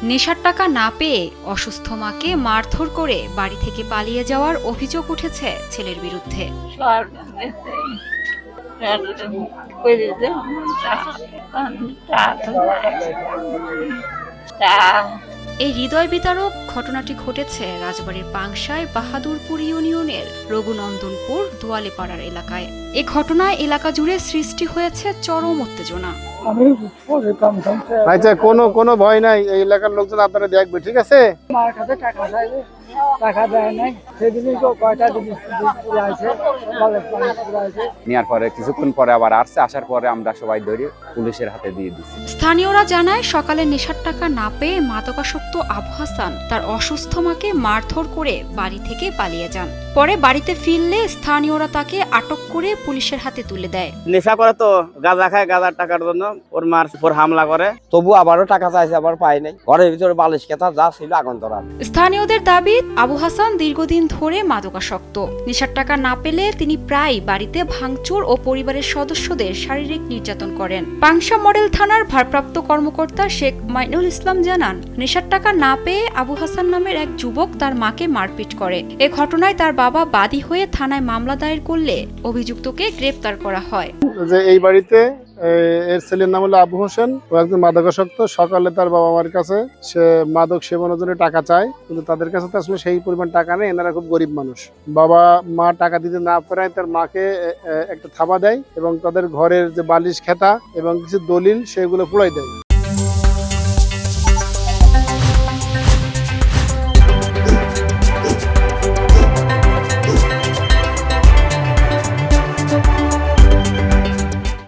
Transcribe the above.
নেশার টাকা না পেয়ে অসুস্থ মাকে মারধর করে বাড়ি থেকে পালিয়ে যাওয়ার অভিযোগ উঠেছে ছেলের বিরুদ্ধে। এই হৃদয় বিতারক ঘটনাটি ঘটেছে রাজবাড়ীর পাংশায় বাহাদুরপুর ইউনিয়নের রঘুনন্দনপুর দোয়ালেপাড়ার এলাকায়। এ ঘটনায় এলাকা জুড়ে সৃষ্টি হয়েছে চরম উত্তেজনা। আচ্ছা, কোনো ভয় নাই, এই এলাকার লোকজন আপনারা দেখবে, ঠিক আছে? মার কাছে টাকা দেয় নাই, সেদিনই তো কয়টা জিনিস আছে নেওয়ার পরে কিছুক্ষণ পরে আবার আসার পরে আমরা সবাই ধরে পুলিশের হাতে দিয়ে দিচ্ছি। স্থানীয়রা জানায় সকালে নেশার টাকা না পেয়ে মাদকাসক্ত আবু হাসান তার অসুস্থ মাকে মারধর করে বাড়ি থেকে পালিয়ে যান। পরে বাড়িতে ফিরলে স্থানীয়রা তাকে আটক করে পুলিশের হাতে তুলে দেয়। নেশা করে তো গাঁজা খায়, গাঁজার টাকার জন্য ওর মার উপর হামলা করে, তবু আবারও টাকা চাইছে, আবার পাই নাই। ঘরের ভিতরে বালিশ কেতা যা ছিল আগুন ধরা। স্থানীয়দের দাবি আবু হাসান দীর্ঘদিন ধরে মাদকাসক্ত। নেশার টাকা না পেলে তিনি প্রায় বাড়িতে ভাঙচুর ও পরিবারের সদস্যদের শারীরিক নির্যাতন করেন। পাংশা মডেল থানার ভারপ্রাপ্ত কর্মকর্তা শেখ মাইনুল ইসলাম জানান, নেশার টাকা না পেয়ে আবু হাসান নামের এক যুবক তার মাকে মারপিট করে। এ ঘটনায় তার বাবা বাদী হয়ে থানায় মামলা দায়ের করলে অভিযুক্তকে গ্রেপ্তার করা হয়। যে এই বাড়িতে এর ছেলের নাম হলো আবু হোসেন, ও একজন মাদকাসক্ত। সকালে তার বাবা মার কাছে সে মাদক সেবনের জন্য টাকা চায়, কিন্তু তাদের কাছে তো আসলে সেই পরিমাণ টাকা নেই, এনারা খুব গরিব মানুষ। বাবা মা টাকা দিতে না পারায় তার মাকে একটা থাবা দেয় এবং তাদের ঘরের যে বালিশ খেতা এবং কিছু দলিল সেগুলো পুড়াই দেয়।